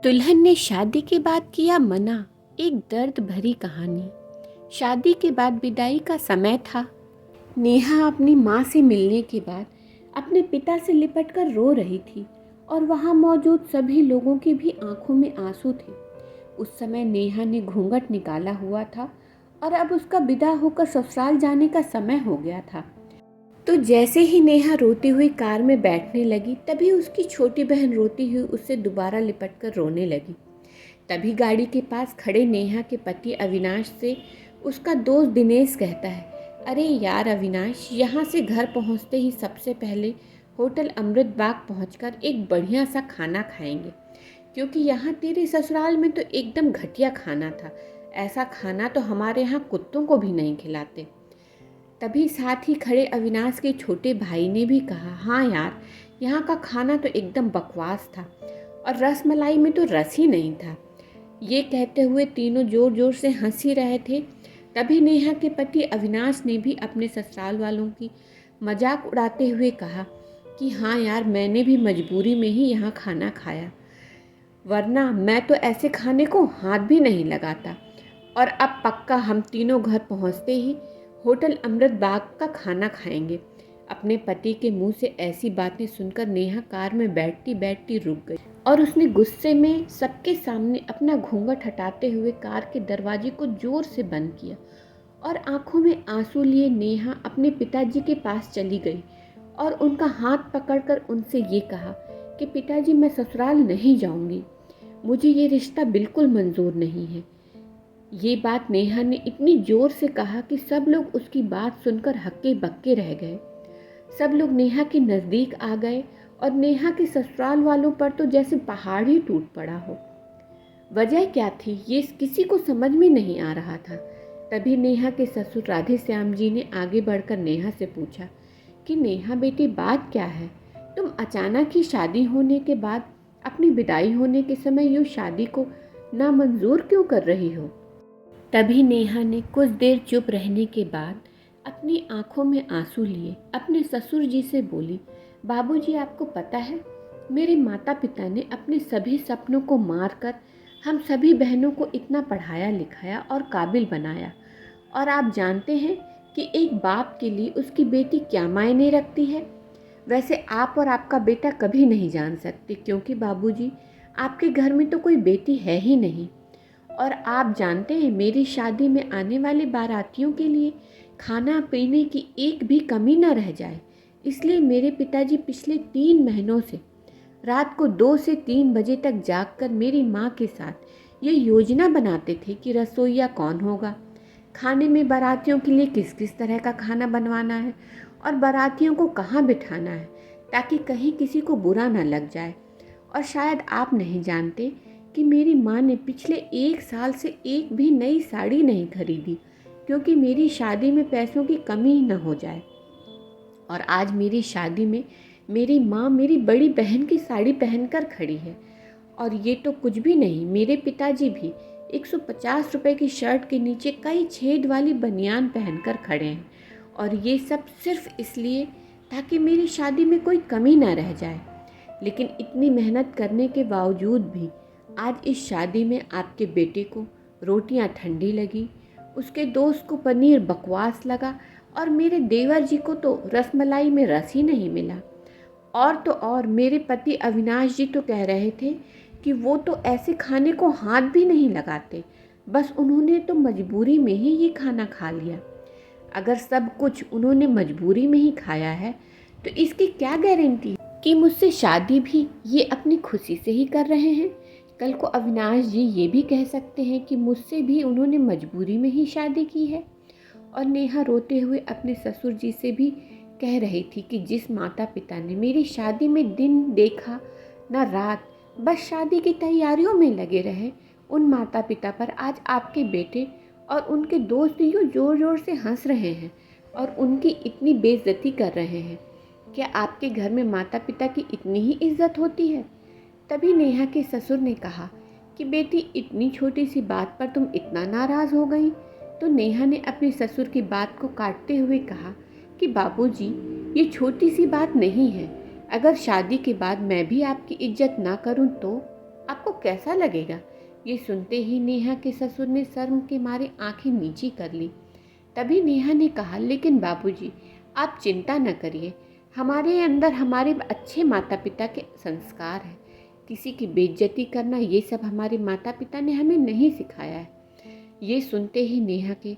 दुल्हन ने शादी के बाद किया मना। एक दर्द भरी कहानी। शादी के बाद विदाई का समय था। नेहा अपनी माँ से मिलने के बाद अपने पिता से लिपटकर रो रही थी और वहाँ मौजूद सभी लोगों की भी आंखों में आंसू थे। उस समय नेहा ने घूंघट निकाला हुआ था और अब उसका विदा होकर ससुराल जाने का समय हो गया था। तो जैसे ही नेहा रोती हुई कार में बैठने लगी, तभी उसकी छोटी बहन रोती हुई उससे दोबारा लिपटकर रोने लगी। तभी गाड़ी के पास खड़े नेहा के पति अविनाश से उसका दोस्त दिनेश कहता है, अरे यार अविनाश, यहाँ से घर पहुँचते ही सबसे पहले होटल अमृत बाग पहुँचकर एक बढ़िया सा खाना खाएंगे, क्योंकि यहाँ तेरे ससुराल में तो एकदम घटिया खाना था। ऐसा खाना तो हमारे यहाँ कुत्तों को भी नहीं खिलाते। तभी साथ ही खड़े अविनाश के छोटे भाई ने भी कहा, हाँ यार, यहाँ का खाना तो एकदम बकवास था और रसमलाई में तो रस ही नहीं था। ये कहते हुए तीनों जोर जोर से हंस ही रहे थे। तभी नेहा के पति अविनाश ने भी अपने ससुराल वालों की मजाक उड़ाते हुए कहा कि हाँ यार, मैंने भी मजबूरी में ही यहाँ खाना खाया, वरना मैं तो ऐसे खाने को हाथ भी नहीं लगाता। और अब पक्का हम तीनों घर पहुँचते ही होटल अमृत बाग का खाना खाएंगे। अपने पति के मुंह से ऐसी बातें सुनकर नेहा कार में बैठती बैठती रुक गई और उसने गुस्से में सबके सामने अपना घूंघट हटाते हुए कार के दरवाजे को जोर से बंद किया और आंखों में आंसू लिए नेहा अपने पिताजी के पास चली गई और उनका हाथ पकड़कर उनसे ये कहा कि पिताजी, मैं ससुराल नहीं जाऊंगी, मुझे ये रिश्ता बिल्कुल मंजूर नहीं है। ये बात नेहा ने इतनी जोर से कहा कि सब लोग उसकी बात सुनकर हक्के बक्के रह गए। सब लोग नेहा के नज़दीक आ गए और नेहा के ससुराल वालों पर तो जैसे पहाड़ ही टूट पड़ा हो। वजह क्या थी, ये किसी को समझ में नहीं आ रहा था। तभी नेहा के ससुर राधे श्याम जी ने आगे बढ़कर नेहा से पूछा कि नेहा बेटी, बात क्या है? तुम अचानक ही शादी होने के बाद अपनी विदाई होने के समय यूँ शादी को नामंजूर क्यों कर रही हो? तभी नेहा ने कुछ देर चुप रहने के बाद अपनी आंखों में आंसू लिए अपने ससुर जी से बोली, बाबूजी, आपको पता है, मेरे माता पिता ने अपने सभी सपनों को मारकर हम सभी बहनों को इतना पढ़ाया लिखाया और काबिल बनाया, और आप जानते हैं कि एक बाप के लिए उसकी बेटी क्या मायने रखती है। वैसे आप और आपका बेटा कभी नहीं जान सकते, क्योंकि बाबूजी, आपके घर में तो कोई बेटी है ही नहीं। और आप जानते हैं, मेरी शादी में आने वाले बारातियों के लिए खाना पीने की एक भी कमी न रह जाए, इसलिए मेरे पिताजी पिछले 3 महीनों से रात को 2 से 3 बजे तक जागकर मेरी माँ के साथ ये योजना बनाते थे कि रसोइया कौन होगा, खाने में बारातियों के लिए किस किस तरह का खाना बनवाना है और बारातियों को कहाँ बिठाना है, ताकि कहीं किसी को बुरा ना लग जाए। और शायद आप नहीं जानते कि मेरी माँ ने पिछले 1 साल से एक भी नई साड़ी नहीं खरीदी, क्योंकि मेरी शादी में पैसों की कमी ही न हो जाए। और आज मेरी शादी में मेरी माँ मेरी बड़ी बहन की साड़ी पहनकर खड़ी है। और ये तो कुछ भी नहीं, मेरे पिताजी भी 150 रुपए की शर्ट के नीचे कई छेद वाली बनियान पहनकर खड़े हैं, और ये सब सिर्फ इसलिए ताकि मेरी शादी में कोई कमी ना रह जाए। लेकिन इतनी मेहनत करने के बावजूद भी आज इस शादी में आपके बेटे को रोटियां ठंडी लगी, उसके दोस्त को पनीर बकवास लगा और मेरे देवर जी को तो रसमलाई में रस ही नहीं मिला। और तो और मेरे पति अविनाश जी तो कह रहे थे कि वो तो ऐसे खाने को हाथ भी नहीं लगाते, बस उन्होंने तो मजबूरी में ही ये खाना खा लिया। अगर सब कुछ उन्होंने मजबूरी में ही खाया है, तो इसकी क्या गारंटी कि मुझसे शादी भी ये अपनी खुशी से ही कर रहे हैं। कल को अविनाश जी ये भी कह सकते हैं कि मुझसे भी उन्होंने मजबूरी में ही शादी की है। और नेहा रोते हुए अपने ससुर जी से भी कह रही थी कि जिस माता पिता ने मेरी शादी में दिन देखा न रात, बस शादी की तैयारियों में लगे रहे, उन माता पिता पर आज आपके बेटे और उनके दोस्त यूँ ज़ोर ज़ोर से हंस रहे हैं और उनकी इतनी बेइज्जती कर रहे हैं। क्या आपके घर में माता पिता की इतनी ही इज्जत होती है? तभी नेहा के ससुर ने कहा कि बेटी, इतनी छोटी सी बात पर तुम इतना नाराज़ हो गई। तो नेहा ने अपने ससुर की बात को काटते हुए कहा कि बाबूजी, ये छोटी सी बात नहीं है। अगर शादी के बाद मैं भी आपकी इज्जत ना करूं तो? आपको कैसा लगेगा? ये सुनते ही नेहा के ससुर ने शर्म के मारे आंखें नीची कर ली। तभी नेहा ने कहा, लेकिन बाबूजी, आप चिंता न करिए, हमारे अंदर हमारे अच्छे माता पिता के संस्कार हैं। किसी की बेइज्जती करना, ये सब हमारे माता पिता ने हमें नहीं सिखाया है। ये सुनते ही नेहा के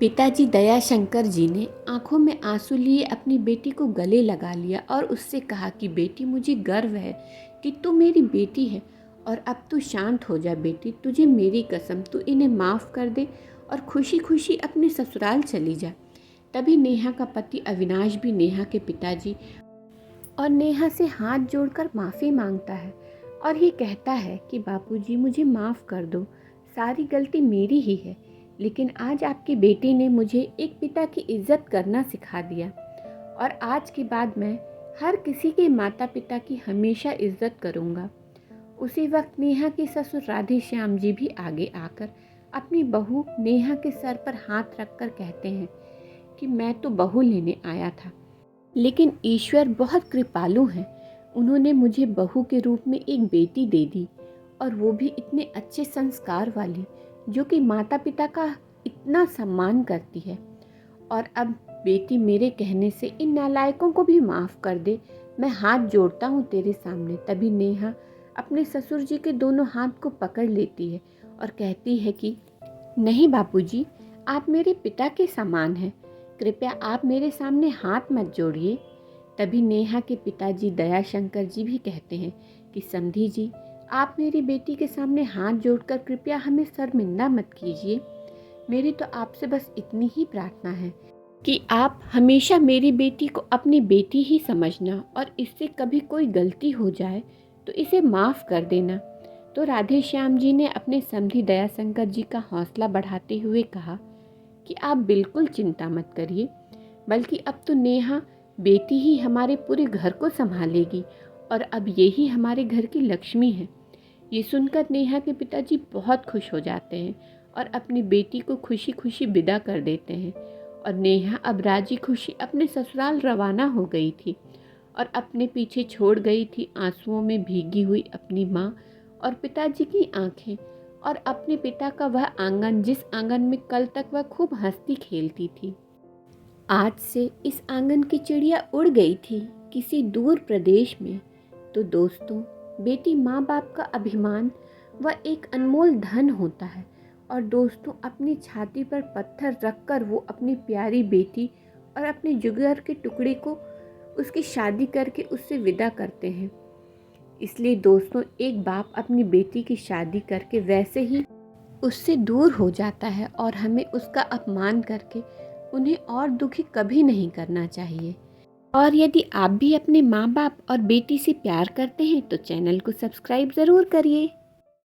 पिताजी दयाशंकर जी ने आंखों में आंसू लिए अपनी बेटी को गले लगा लिया और उससे कहा कि बेटी, मुझे गर्व है कि तू मेरी बेटी है, और अब तू शांत हो जा बेटी। तुझे मेरी कसम, तू इन्हें माफ़ कर दे और खुशी खुशी अपने ससुराल चली जा। तभी नेहा का पति अविनाश भी नेहा के पिताजी और नेहा से हाथ जोड़कर माफ़ी मांगता है और ये कहता है कि बापूजी, मुझे माफ़ कर दो, सारी गलती मेरी ही है, लेकिन आज आपकी बेटी ने मुझे एक पिता की इज्जत करना सिखा दिया और आज के बाद मैं हर किसी के माता पिता की हमेशा इज्जत करूँगा। उसी वक्त नेहा के ससुर राधे श्याम जी भी आगे आकर अपनी बहू नेहा के सर पर हाथ रखकर कहते हैं कि मैं तो बहू लेने आया था, लेकिन ईश्वर बहुत कृपालु हैं, उन्होंने मुझे बहू के रूप में एक बेटी दे दी, और वो भी इतने अच्छे संस्कार वाली, जो कि माता पिता का इतना सम्मान करती है। और अब बेटी, मेरे कहने से इन नालायकों को भी माफ़ कर दे, मैं हाथ जोड़ता हूँ तेरे सामने। तभी नेहा अपने ससुर जी के दोनों हाथ को पकड़ लेती है और कहती है कि नहीं बापूजी, आप मेरे पिता के समान हैं, कृपया आप मेरे सामने हाथ मत जोड़िए। तभी नेहा के पिताजी दयाशंकर जी भी कहते हैं कि समधी जी, आप मेरी बेटी के सामने हाथ जोड़कर कृपया हमें शर्मिंदा मत कीजिए। मेरी तो आपसे बस इतनी ही प्रार्थना है कि आप हमेशा मेरी बेटी को अपनी बेटी ही समझना, और इससे कभी कोई गलती हो जाए तो इसे माफ़ कर देना। तो राधे श्याम जी ने अपने समधी दयाशंकर जी का हौसला बढ़ाते हुए कहा कि आप बिल्कुल चिंता मत करिए, बल्कि अब तो नेहा बेटी ही हमारे पूरे घर को संभालेगी, और अब यही हमारे घर की लक्ष्मी है। ये सुनकर नेहा के पिताजी बहुत खुश हो जाते हैं और अपनी बेटी को खुशी खुशी विदा कर देते हैं, और नेहा अब राजी खुशी अपने ससुराल रवाना हो गई थी और अपने पीछे छोड़ गई थी आंसुओं में भीगी हुई अपनी माँ और पिताजी की आंखें, और अपने पिता का वह आंगन, जिस आंगन में कल तक वह खूब हंसती खेलती थी। आज से इस आंगन की चिड़िया उड़ गई थी किसी दूर प्रदेश में। तो दोस्तों, बेटी माँ बाप का अभिमान व एक अनमोल धन होता है, और दोस्तों, अपनी छाती पर पत्थर रखकर वो अपनी प्यारी बेटी और अपने जिगर के टुकड़े को उसकी शादी करके उससे विदा करते हैं। इसलिए दोस्तों, एक बाप अपनी बेटी की शादी करके वैसे ही उससे दूर हो जाता है, और हमें उसका अपमान करके उन्हें और दुखी कभी नहीं करना चाहिए। और यदि आप भी अपने माँ बाप और बेटी से प्यार करते हैं तो चैनल को सब्सक्राइब ज़रूर करिए।